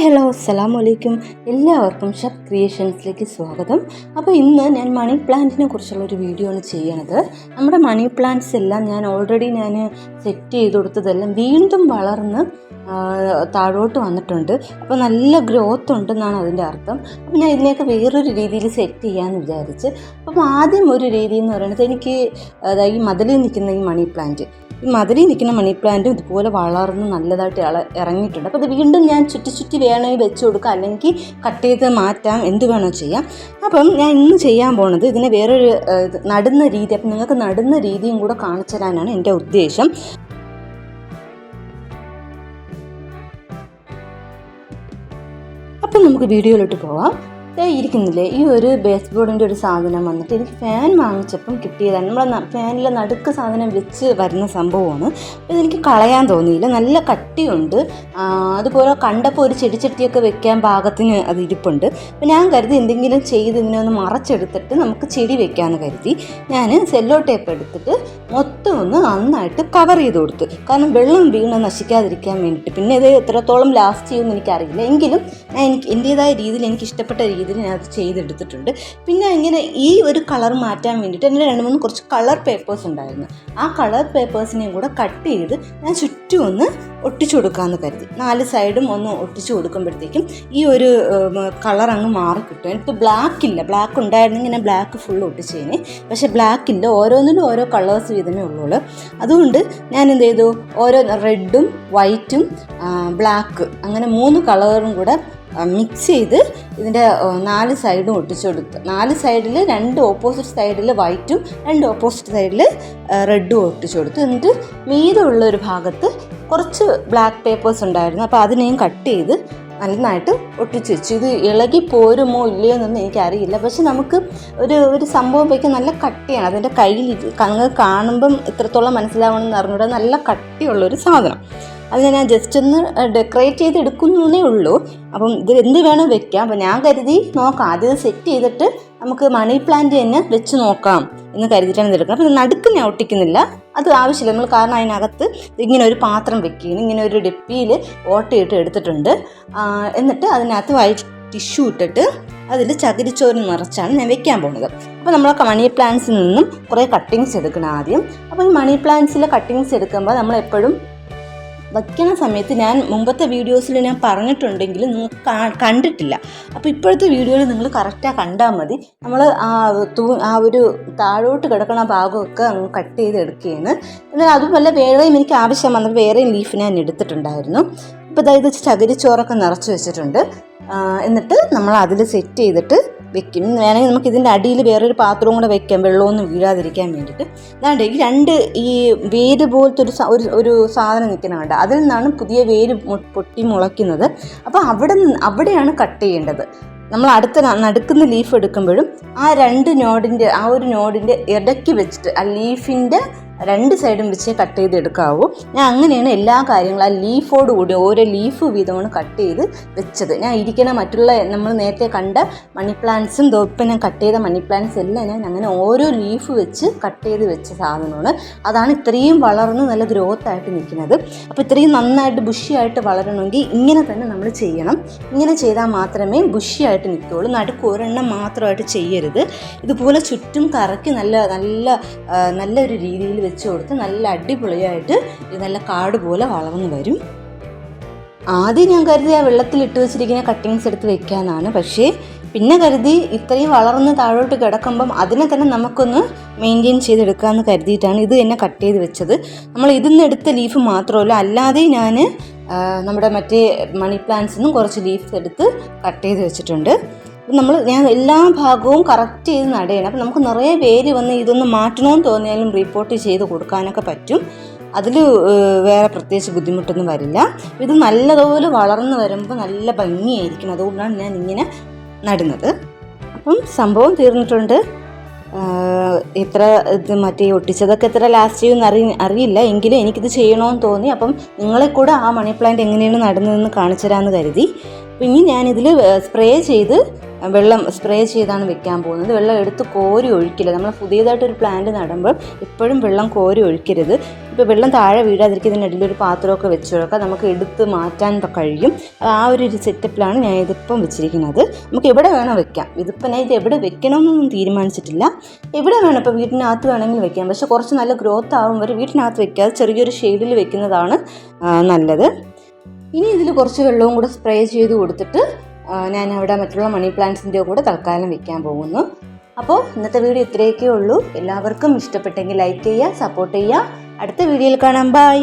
Hello അസ്സലാമു അലൈക്കും. എല്ലാവർക്കും ഷബ് ക്രിയേഷൻസിലേക്ക് സ്വാഗതം. അപ്പോൾ ഇന്ന് ഞാൻ മണി പ്ലാന്റിനെ കുറിച്ചുള്ളൊരു വീഡിയോ ആണ് ചെയ്യണത്. നമ്മുടെ മണി പ്ലാന്റ്സ് എല്ലാം ഞാൻ ഓൾറെഡി സെറ്റ് ചെയ്ത് കൊടുത്തതെല്ലാം വീണ്ടും വളർന്ന് താഴോട്ട് വന്നിട്ടുണ്ട്. അപ്പോൾ നല്ല ഗ്രോത്ത് ഉണ്ടെന്നാണ് അതിൻ്റെ അർത്ഥം. അപ്പോൾ ഞാൻ ഇതിനെയൊക്കെ വേറൊരു രീതിയിൽ സെറ്റ് ചെയ്യാമെന്ന് വിചാരിച്ച്. അപ്പം ആദ്യം ഒരു രീതി എന്ന് പറയുന്നത്, എനിക്ക് ഈ മതിലിൽ നിൽക്കുന്ന ഈ മണി പ്ലാന്റ്, ഈ മതിലിൽ നിൽക്കുന്ന മണി പ്ലാന്റും ഇതുപോലെ വളർന്ന് നല്ലതായിട്ട് ഇറങ്ങിയിട്ടുണ്ട്. അപ്പോൾ ഇത് വീണ്ടും ഞാൻ ചുറ്റി വേണമെങ്കിൽ വെച്ച് കൊടുക്കാം, അല്ലെങ്കിൽ കട്ട് ചെയ്ത് മാറ്റാം, എന്ത് വേണോ ചെയ്യാം. അപ്പം ഞാൻ ഇന്ന് ചെയ്യാൻ പോണത് ഇതിനെ വേറൊരു നടുന്ന രീതി, അപ്പം നിങ്ങൾക്ക് നടുന്ന രീതിയും കൂടെ കാണിച്ചു തരാനാണ് എൻ്റെ ഉദ്ദേശം. അപ്പം നമുക്ക് വീഡിയോയിലോട്ട് പോവാം. ഇരിക്കുന്നില്ലേ, ഈ ഒരു ബേസ് ബോർഡിൻ്റെ ഒരു സാധനം വന്നിട്ട് എനിക്ക് ഫാൻ വാങ്ങിച്ചപ്പം കിട്ടിയതാണ്. നമ്മളെ ഫാനിലെ നടുക്ക് സാധനം വെച്ച് വരുന്ന സംഭവമാണ്. ഇതെനിക്ക് കളയാൻ തോന്നിയില്ല, നല്ല കട്ടിയുണ്ട്. അതുപോലെ കണ്ടപ്പോൾ ഒരു ചെടിച്ചട്ടിയൊക്കെ വെക്കാൻ പാകത്തിന് അത് ഇരിപ്പുണ്ട്. അപ്പോൾ ഞാൻ കരുതി എന്തെങ്കിലും ചെയ്ത് ഇതിനെ ഒന്ന് മറച്ചെടുത്തിട്ട് നമുക്ക് ചെടി വെക്കാമെന്ന് കരുതി ഞാൻ സെല്ലോ ടേപ്പ് എടുത്തിട്ട് മൊത്തം ഒന്ന് നന്നായിട്ട് കവർ ചെയ്ത് കൊടുത്തു. കാരണം വെള്ളം വീണ് നശിക്കാതിരിക്കാൻ വേണ്ടിയിട്ട്. പിന്നെ ഇത് എത്രത്തോളം ലാസ്റ്റ് ചെയ്യുമെന്ന് എനിക്കറിയില്ല, എങ്കിലും എനിക്ക് എൻ്റേതായ രീതിയിൽ എനിക്ക് ഇഷ്ടപ്പെട്ട രീതിയിൽ ഞാൻ അത് ചെയ്തെടുത്തിട്ടുണ്ട്. പിന്നെ ഇങ്ങനെ ഈ ഒരു കളർ മാറ്റാൻ വേണ്ടിയിട്ട് എൻ്റെ 2-3 കുറച്ച് കളർ പേപ്പേഴ്സ് ഉണ്ടായിരുന്നു. ആ കളർ പേപ്പേഴ്സിനെയും കൂടെ കട്ട് ചെയ്ത് ഞാൻ ചുറ്റും ഒന്ന് ഒട്ടിച്ചു കൊടുക്കാമെന്ന് കരുതി. 4 സൈഡും ഒന്ന് ഒട്ടിച്ചു കൊടുക്കുമ്പോഴത്തേക്കും ഈ ഒരു കളർ അങ്ങ് മാറി കിട്ടും. എനിക്ക് ബ്ലാക്ക് ഇല്ല, ബ്ലാക്ക് ഉണ്ടായിരുന്നെങ്കിൽ ഞാൻ ബ്ലാക്ക് ഫുൾ ഒട്ടിച്ചേനെ. പക്ഷേ ബ്ലാക്ക് ഇല്ല, ഓരോന്നിലും ഓരോ കളേഴ്സ് വീതമേ ഉള്ളൂ. അതുകൊണ്ട് ഞാൻ എന്ത് ചെയ്തു, ഓരോ റെഡും വൈറ്റും ബ്ലാക്ക് അങ്ങനെ 3 കളറും കൂടെ മിക്സ് ചെയ്ത് ഇതിൻ്റെ 4 സൈഡും ഒട്ടിച്ചു കൊടുത്തു. 4 സൈഡിൽ 2 ഓപ്പോസിറ്റ് സൈഡിൽ വൈറ്റും 2 ഓപ്പോസിറ്റ് സൈഡിൽ റെഡും ഒട്ടിച്ചു കൊടുത്തു. എന്നിട്ട് മീതമുള്ള ഒരു ഭാഗത്ത് കുറച്ച് ബ്ലാക്ക് പേപ്പേഴ്സ് ഉണ്ടായിരുന്നു. അപ്പോൾ അതിനെയും കട്ട് ചെയ്ത് നന്നായിട്ട് ഒട്ടിച്ചു വെച്ചു. ഇത് ഇളകി പോരുമോ ഇല്ലയോ എന്നൊന്നും എനിക്കറിയില്ല, പക്ഷെ നമുക്ക് ഒരു സംഭവം വയ്ക്കാൻ നല്ല കട്ടിയാണ്. അതിൻ്റെ കയ്യിൽ കാണുമ്പം എത്രത്തോളം മനസ്സിലാവണമെന്ന് അറിഞ്ഞൂടെ, നല്ല കട്ടിയുള്ളൊരു സാധനം. അതിനെ ഞാൻ ജസ്റ്റ് ഒന്ന് ഡെക്കറേറ്റ് ചെയ്ത് എടുക്കുന്നേ ഉള്ളൂ. അപ്പം ഇത് എന്ത് വേണം വെക്കാം. അപ്പം ഞാൻ കരുതി നോക്കാം, ആദ്യം സെറ്റ് ചെയ്തിട്ട് നമുക്ക് മണി പ്ലാന്റ് തന്നെ വെച്ച് നോക്കാം എന്ന് കരുതിയിട്ടാണ് ഇത് എടുക്കുന്നത്. അപ്പം ഇത് നടുക്ക് ഞാൻ ഒട്ടിക്കുന്നില്ല, അത് ആവശ്യമില്ല നമ്മൾ. കാരണം അതിനകത്ത് ഇങ്ങനെ ഒരു പാത്രം വെക്കുകയും ഇങ്ങനെ ഒരു ഡെപ്പിയിൽ ഓട്ടയിട്ട് എടുത്തിട്ടുണ്ട്. എന്നിട്ട് അതിനകത്ത് വൈറ്റ് ടിഷ്യൂ ഇട്ടിട്ട് അതിൽ ചകിരിച്ചോറ് നിറച്ചാണ് ഞാൻ വെക്കാൻ പോകുന്നത്. അപ്പോൾ നമ്മൾ മണി പ്ലാന്റ്സിൽ നിന്നും കുറേ കട്ടിങ്സ് എടുക്കണം ആദ്യം. അപ്പോൾ ഈ മണി പ്ലാന്റ്സിലെ കട്ടിങ്സ് എടുക്കുമ്പോൾ നമ്മളെപ്പോഴും വയ്ക്കുന്ന സമയത്ത്, ഞാൻ മുമ്പത്തെ വീഡിയോസിൽ ഞാൻ പറഞ്ഞിട്ടുണ്ടെങ്കിലും നിങ്ങൾക്ക് കണ്ടിട്ടില്ല. അപ്പോൾ ഇപ്പോഴത്തെ വീഡിയോയിൽ നിങ്ങൾ കറക്റ്റായി കണ്ടാൽ മതി. നമ്മൾ ആ ഒരു താഴോട്ട് കിടക്കുന്ന ഭാഗമൊക്കെ അങ്ങ് കട്ട് ചെയ്ത് എടുക്കുകയാണ്. എന്നാൽ അതുമല്ല, വേറെയും എനിക്ക് ആവശ്യം വന്നത് വേറെയും ലീഫ് ഞാൻ എടുത്തിട്ടുണ്ടായിരുന്നു. ഇപ്പോൾ അതായത് ചകിരിച്ചോറൊക്കെ നിറച്ച് വെച്ചിട്ടുണ്ട്. എന്നിട്ട് നമ്മൾ അതിൽ സെറ്റ് ചെയ്തിട്ട് വെക്കും. വേണമെങ്കിൽ നമുക്ക് ഇതിൻ്റെ അടിയിൽ വേറൊരു പാത്രവും കൂടെ വെക്കാം, വെള്ളമൊന്നും വീഴാതിരിക്കാൻ വേണ്ടിയിട്ട്. അതാണ്ട് ഈ വേര് പോലത്തെ ഒരു സാധനം നിൽക്കുന്നുണ്ട്, അതിൽ നിന്നാണ് പുതിയ വേര് പൊട്ടി മുളയ്ക്കുന്നത്. അപ്പോൾ അവിടെയാണ് കട്ട് ചെയ്യേണ്ടത്. നമ്മൾ നടുക്കുന്ന ലീഫ് എടുക്കുമ്പോഴും ആ ഒരു നോഡിൻ്റെ ഇടയ്ക്ക് വെച്ചിട്ട് ആ ലീഫിൻ്റെ 2 സൈഡും വെച്ച് കട്ട് ചെയ്ത് എടുക്കാവൂ. ഞാൻ അങ്ങനെയാണ് എല്ലാ കാര്യങ്ങളും ആ ലീഫോട് കൂടി ഓരോ ലീഫ് വീതമാണ് കട്ട് ചെയ്ത് വെച്ചത്. ഞാൻ ഇരിക്കുന്ന മറ്റുള്ള നമ്മൾ നേരത്തെ കണ്ട മണി പ്ലാന്റ്സും ഇപ്പം ഞാൻ കട്ട് ചെയ്ത മണി പ്ലാന്റ്സ് എല്ലാം ഞാൻ അങ്ങനെ ഓരോ ലീഫ് വെച്ച് കട്ട് ചെയ്ത് വെച്ച സാധനമാണ്. അതാണ് ഇത്രയും വളർന്ന് നല്ല ഗ്രോത്ത് ആയിട്ട് നിൽക്കുന്നത്. അപ്പോൾ ഇത്രയും നന്നായിട്ട് ബുഷിയായിട്ട് വളരണമെങ്കിൽ ഇങ്ങനെ തന്നെ നമ്മൾ ചെയ്യണം. ഇങ്ങനെ ചെയ്താൽ മാത്രമേ ബുഷിയായിട്ട് നിൽക്കുകയുള്ളൂ. നടുക്ക് ഒരെണ്ണം മാത്രമായിട്ട് ചെയ്യരുത്. ഇതുപോലെ ചുറ്റും കറക്കി നല്ലൊരു രീതിയിൽ വെച്ച് കൊടുത്ത് നല്ല അടിപൊളിയായിട്ട് ഇത് നല്ല കാട് പോലെ വളർന്നു വരും. ആദ്യം ഞാൻ കരുതി ആ വെള്ളത്തിൽ ഇട്ട് വെച്ചിരിക്കുന്ന കട്ടിങ്സ് എടുത്ത് വെക്കാനാണ്. പക്ഷേ പിന്നെ കരുതി ഇത്രയും വളർന്ന് താഴോട്ട് കിടക്കുമ്പം അതിനെ തന്നെ നമുക്കൊന്ന് മെയിൻറ്റെയിൻ ചെയ്തെടുക്കാമെന്ന് കരുതിയിട്ടാണ് ഇത് തന്നെ കട്ട് ചെയ്ത് വെച്ചത്. നമ്മൾ ഇതിൽ നിന്ന് എടുത്ത ലീഫ് മാത്രമല്ല, അല്ലാതെ ഞാൻ നമ്മുടെ മറ്റേ മണി പ്ലാന്റ്സിൽ നിന്നും കുറച്ച് ലീഫ്സ് എടുത്ത് കട്ട് ചെയ്ത് വെച്ചിട്ടുണ്ട്. ഞാൻ എല്ലാ ഭാഗവും കറക്റ്റ് ചെയ്ത് നടയണം. അപ്പം നമുക്ക് നിറയെ വേര് വന്ന് ഇതൊന്ന് മാറ്റണമെന്ന് തോന്നിയാലും റിപ്പോർട്ട് ചെയ്ത് കൊടുക്കാനൊക്കെ പറ്റും. അതിൽ വേറെ പ്രത്യേകിച്ച് ബുദ്ധിമുട്ടൊന്നും വരില്ല. ഇത് നല്ലതുപോലെ വളർന്ന് വരുമ്പോൾ നല്ല ഭംഗിയായിരിക്കും. അതുകൊണ്ടാണ് ഞാൻ ഇങ്ങനെ നടുന്നത്. അപ്പം സംഭവം തീർന്നിട്ടുണ്ട്. മറ്റേ ഒട്ടിച്ചതൊക്കെ എത്ര ലാസ്റ്റ് ചെയ്യുമെന്ന് അറിയില്ല, എങ്കിലും എനിക്കിത് ചെയ്യണമെന്ന് തോന്നി. അപ്പം നിങ്ങളെ കൂടെ ആ മണി പ്ലാന്റ് എങ്ങനെയാണ് നടുന്നതെന്ന് കാണിച്ചു തരാമെന്ന് കരുതി. പിന്നെ ഞാനിതിൽ സ്പ്രേ ചെയ്ത് വെള്ളം സ്പ്രേ ചെയ്താണ് വെക്കാൻ പോകുന്നത്. വെള്ളം എടുത്ത് കോരി ഒഴിക്കില്ല. നമ്മൾ പുതിയതായിട്ടൊരു പ്ലാന്റ് നടുമ്പോൾ എപ്പോഴും വെള്ളം കോരി ഒഴിക്കരുത്. ഇപ്പോൾ വെള്ളം താഴെ വീഴാതിരിക്കുന്നതിനിടയിൽ ഒരു പാത്രമൊക്കെ വെച്ച് കൊടുക്കുക, നമുക്ക് എടുത്ത് മാറ്റാൻ കഴിയും. ആ ഒരു സെറ്റപ്പിലാണ് ഞാൻ ഇതിപ്പം വെച്ചിരിക്കുന്നത്. നമുക്ക് എവിടെ വേണം വെക്കാം. ഇതിപ്പോൾ ഞാൻ ഇത് എവിടെ വെക്കണമെന്നൊന്നും തീരുമാനിച്ചിട്ടില്ല. എവിടെ വേണം, ഇപ്പോൾ വീട്ടിനകത്ത് വേണമെങ്കിൽ വെക്കാം. പക്ഷേ കുറച്ച് നല്ല ഗ്രോത്ത് ആകും വരെ വീട്ടിനകത്ത് വെക്കാതെ ചെറിയൊരു ഷെയ്ഡിൽ വെക്കുന്നതാണ് നല്ലത്. ഇനി ഇതിൽ കുറച്ച് വെള്ളവും കൂടെ സ്പ്രേ ചെയ്ത് കൊടുത്തിട്ട് ഞാൻ അവിടെ മറ്റുള്ള മണി പ്ലാന്റ്സിൻ്റെ കൂടെ തൽക്കാലം വെക്കാൻ പോകുന്നു. അപ്പോൾ ഇന്നത്തെ വീഡിയോ ഇത്രയൊക്കെ ഉള്ളൂ. എല്ലാവർക്കും ഇഷ്ടപ്പെട്ടെങ്കിൽ ലൈക്ക് ചെയ്യുക, സപ്പോർട്ട് ചെയ്യുക. അടുത്ത വീഡിയോയിൽ കാണാം. ബൈ.